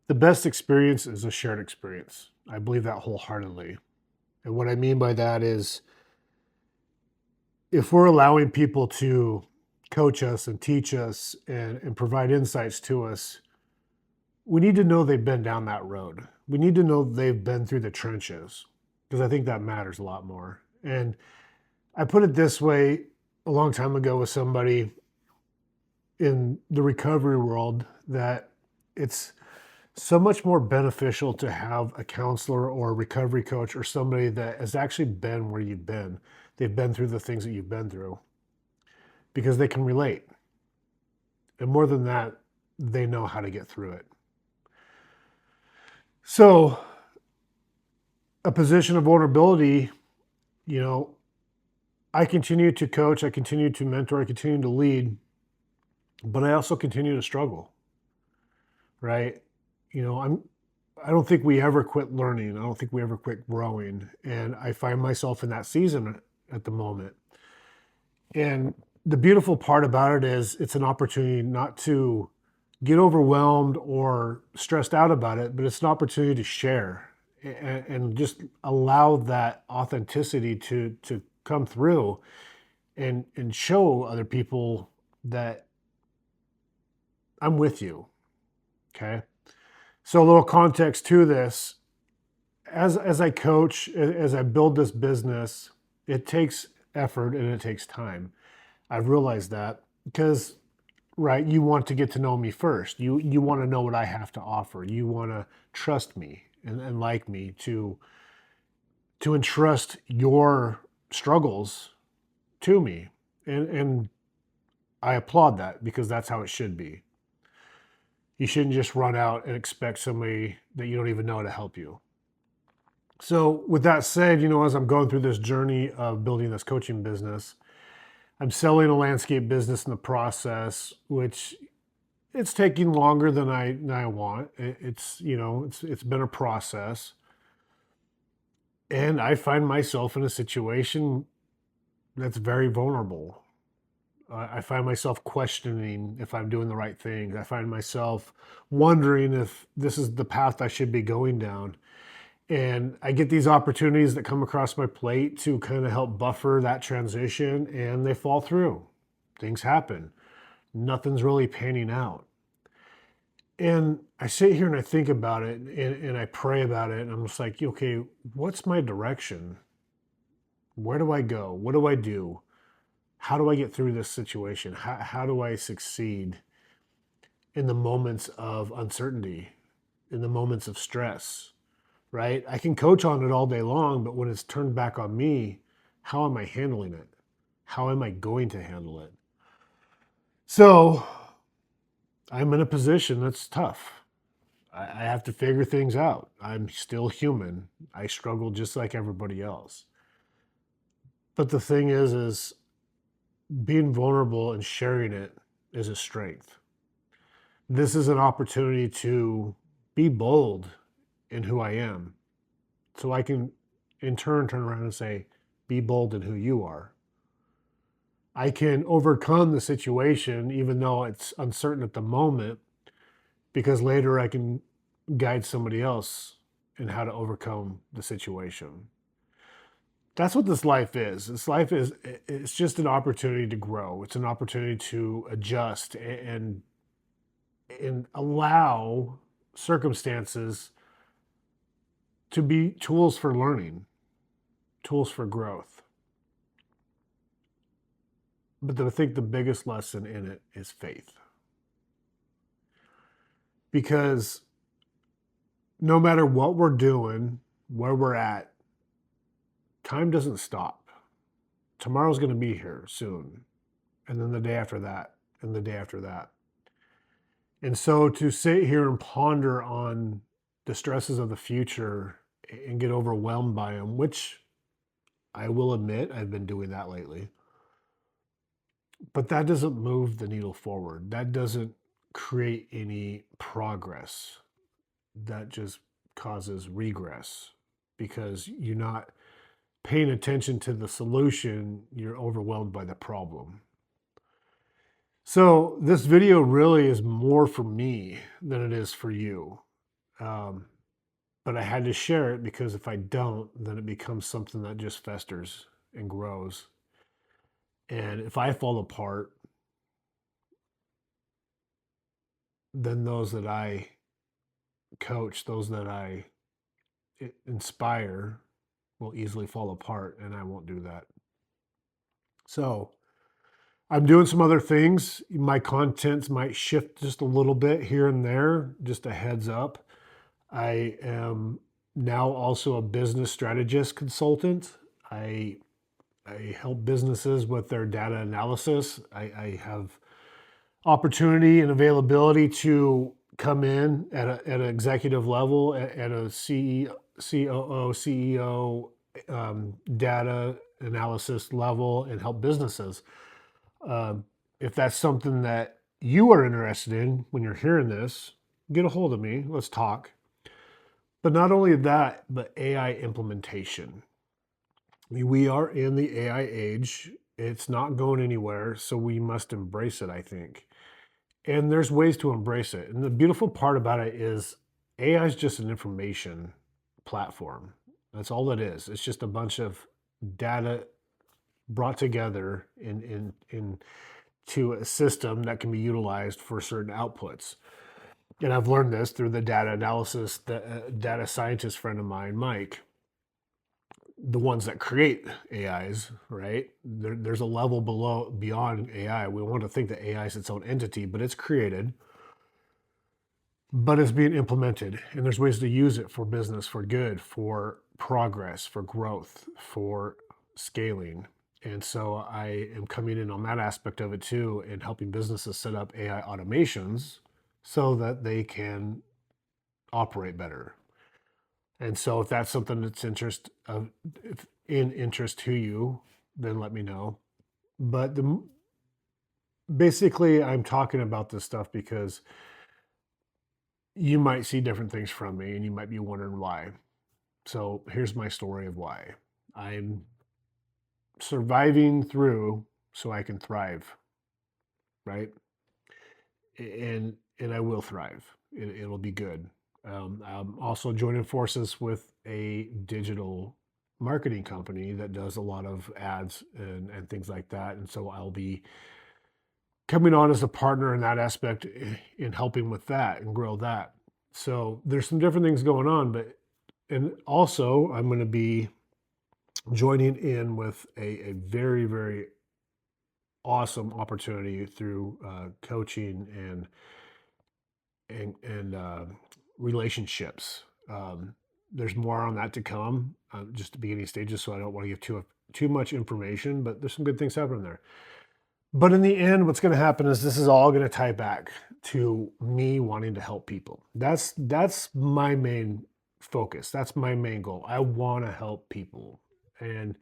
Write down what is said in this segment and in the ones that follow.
The best experience is a shared experience. I believe that wholeheartedly. And what I mean by that is if we're allowing people to coach us and teach us and provide insights to us, we need to know they've been down that road. We need to know they've been through the trenches because I think that matters a lot more. And I put it this way a long time ago with somebody in the recovery world that it's so much more beneficial to have a counselor or a recovery coach or somebody that has actually been where you've been. They've been through the things that you've been through because they can relate. And more than that, they know how to get through it. So, a position of vulnerability, you know, I continue to coach, I continue to mentor, I continue to lead, but I also continue to struggle, right? I don't think we ever quit learning. I don't think we ever quit growing. And I find myself in that season at the moment. And the beautiful part about it is it's an opportunity not to get overwhelmed or stressed out about it, but it's an opportunity to share and just allow that authenticity to come through and show other people that I'm with you. Okay. So a little context to this, as I coach, as I build this business, it takes effort and it takes time. I've realized that because right, you want to get to know me first. You want to know what I have to offer. You want to trust me and like me to entrust your struggles to me. And I applaud that because that's how it should be. You shouldn't just run out and expect somebody that you don't even know to help you. So, with that said, as I'm going through this journey of building this coaching business, I'm selling a landscape business in the process, which it's taking longer than I want. It's been a process, and I find myself in a situation that's very vulnerable. I find myself questioning if I'm doing the right thing. I find myself wondering if this is the path I should be going down. And I get these opportunities that come across my plate to kind of help buffer that transition, and they fall through. Things happen. Nothing's really panning out. And I sit here and I think about it and I pray about it. And I'm just like, okay, what's my direction? Where do I go? What do I do? How do I get through this situation? How do I succeed in the moments of uncertainty, in the moments of stress, right? I can coach on it all day long, but when it's turned back on me, how am I handling it? How am I going to handle it? So I'm in a position that's tough. I have to figure things out. I'm still human. I struggle just like everybody else. But the thing is being vulnerable and sharing it is a strength. This is an opportunity to be bold in who I am. So I can in turn around and say, be bold in who you are. I can overcome the situation even though it's uncertain at the moment because later I can guide somebody else in how to overcome the situation. That's what this life is. This life is it's just an opportunity to grow. It's an opportunity to adjust and allow circumstances to be tools for learning, tools for growth. But I think the biggest lesson in it is faith. Because no matter what we're doing, where we're at, time doesn't stop. Tomorrow's going to be here soon. And then the day after that, and the day after that. And so to sit here and ponder on the stresses of the future and get overwhelmed by them, which I will admit I've been doing that lately, but that doesn't move the needle forward. That doesn't create any progress. That just causes regress because you're not paying attention to the solution, you're overwhelmed by the problem. So, this video really is more for me than it is for you. Um, but I had to share it because if I don't, then it becomes something that just festers and grows. And if I fall apart, then those that I coach, those that I inspire will easily fall apart, and I won't do that. So I'm doing some other things. My contents might shift just a little bit here and there, just a heads up. I am now also a business strategist consultant. I I help businesses with their data analysis. I have opportunity and availability to come in at an executive level, at a COO, CEO, data analysis level, and help businesses. Um, if that's something that you are interested in when you're hearing this, get a hold of me. Let's talk. But not only that, but AI implementation. I mean, we are in the AI age. It's not going anywhere, so we must embrace it, I think. And there's ways to embrace it. And the beautiful part about it is AI is just an information platform. That's all it is. It's just a bunch of data brought together in to a system that can be utilized for certain outputs. And I've learned this through the data analysis, the data scientist friend of mine, Mike, the ones that create AIs, right? There's a level below beyond AI. We want to think that AI is its own entity, but it's created, but it's being implemented, and there's ways to use it for business, for good, for progress, for growth, for scaling. And so I am coming in on that aspect of it too, and helping businesses set up AI automations so that they can operate better. And so if that's something that's in interest to you, then let me know. But basically, I'm talking about this stuff because you might see different things from me and you might be wondering why. So here's my story of why. I'm surviving through so I can thrive, right? And I will thrive. It'll be good. I'm also joining forces with a digital marketing company that does a lot of ads and things like that. And so I'll be coming on as a partner in that aspect in helping with that and grow that. So there's some different things going on, but and also I'm going to be joining in with a very, very awesome opportunity through coaching and relationships. There's more on that to come, just the beginning stages. So I don't want to give too much information, but there's some good things happening there. But in the end, what's going to happen is this is all going to tie back to me wanting to help people. That's my main focus. That's my main goal. I want to help people, and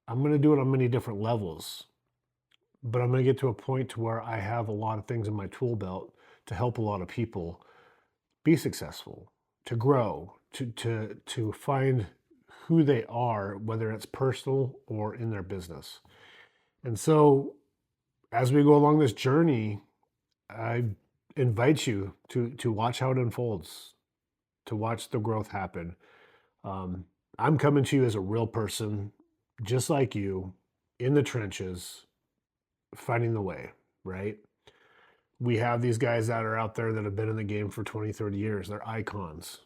I'm going to do it on many different levels. But I'm going to get to a point to where I have a lot of things in my tool belt to help a lot of people be successful, to grow, to find who they are, whether it's personal or in their business. And so as we go along this journey, I invite you to watch how it unfolds, to watch the growth happen. Um, I'm coming to you as a real person, just like you, in the trenches, finding the way, right? We have these guys that are out there that have been in the game for 20, 30 years. They're icons.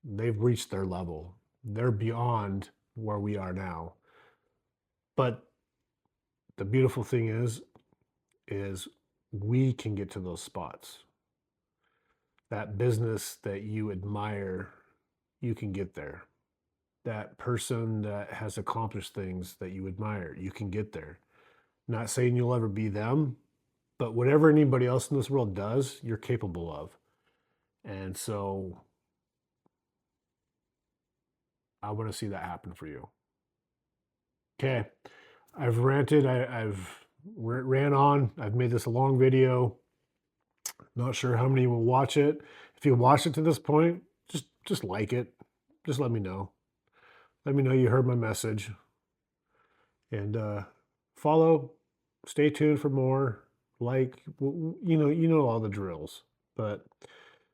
They've reached their level. They're beyond where we are now. But the beautiful thing is we can get to those spots. That business that you admire, you can get there. That person that has accomplished things that you admire, you can get there. Not saying you'll ever be them, but whatever anybody else in this world does, you're capable of. And so I want to see that happen for you. Okay. I've ranted. I've ran on. I've made this a long video. Not sure how many will watch it. If you watched it to this point, just like it. Just let me know. Let me know you heard my message. And follow. Stay tuned for more. Like, you know all the drills. But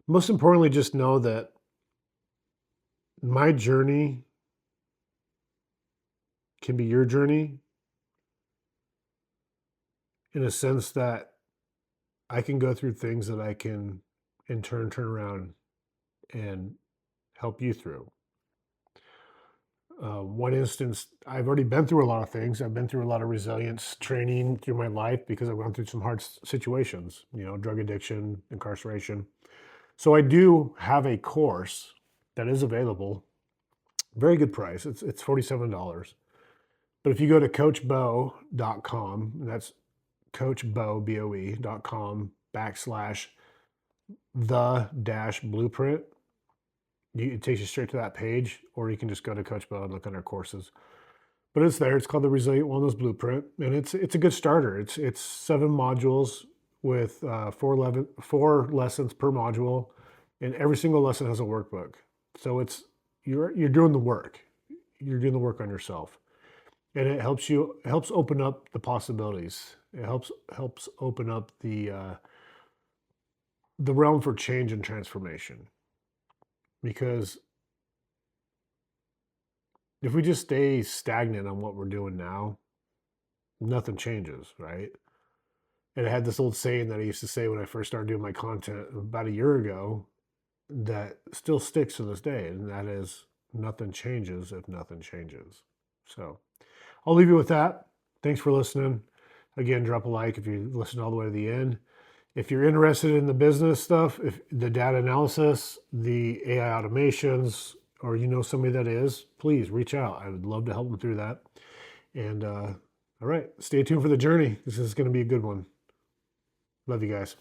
Most importantly, just know that my journey can be your journey in a sense that I can go through things that I can in turn around and help you through. One instance, I've already been through a lot of things. I've been through a lot of resilience training through my life because I've gone through some hard situations, drug addiction, incarceration. So I do have a course that is available. Very good price. It's $47. But if you go to coachbo.com, and that's coachbo, BOE.com / the dash blueprint, it takes you straight to that page, or you can just go to Coach Bo and look under courses. But it's there. It's called the Resilient Wellness Blueprint, and it's a good starter. It's 7 modules with 4 lessons per module, and every single lesson has a workbook. So you're doing the work. You're doing the work on yourself, and it helps open up the possibilities. It helps open up the realm for change and transformation. Because if we just stay stagnant on what we're doing now, nothing changes, right? And I had this old saying that I used to say when I first started doing my content about a year ago that still sticks to this day, and that is nothing changes if nothing changes. So I'll leave you with that. Thanks for listening. Again, drop a like if you listen all the way to the end. If you're interested in the business stuff, if the data analysis, the AI automations, or you know somebody that is, please reach out. I would love to help them through that. And all right, stay tuned for the journey. This is going to be a good one. Love you guys.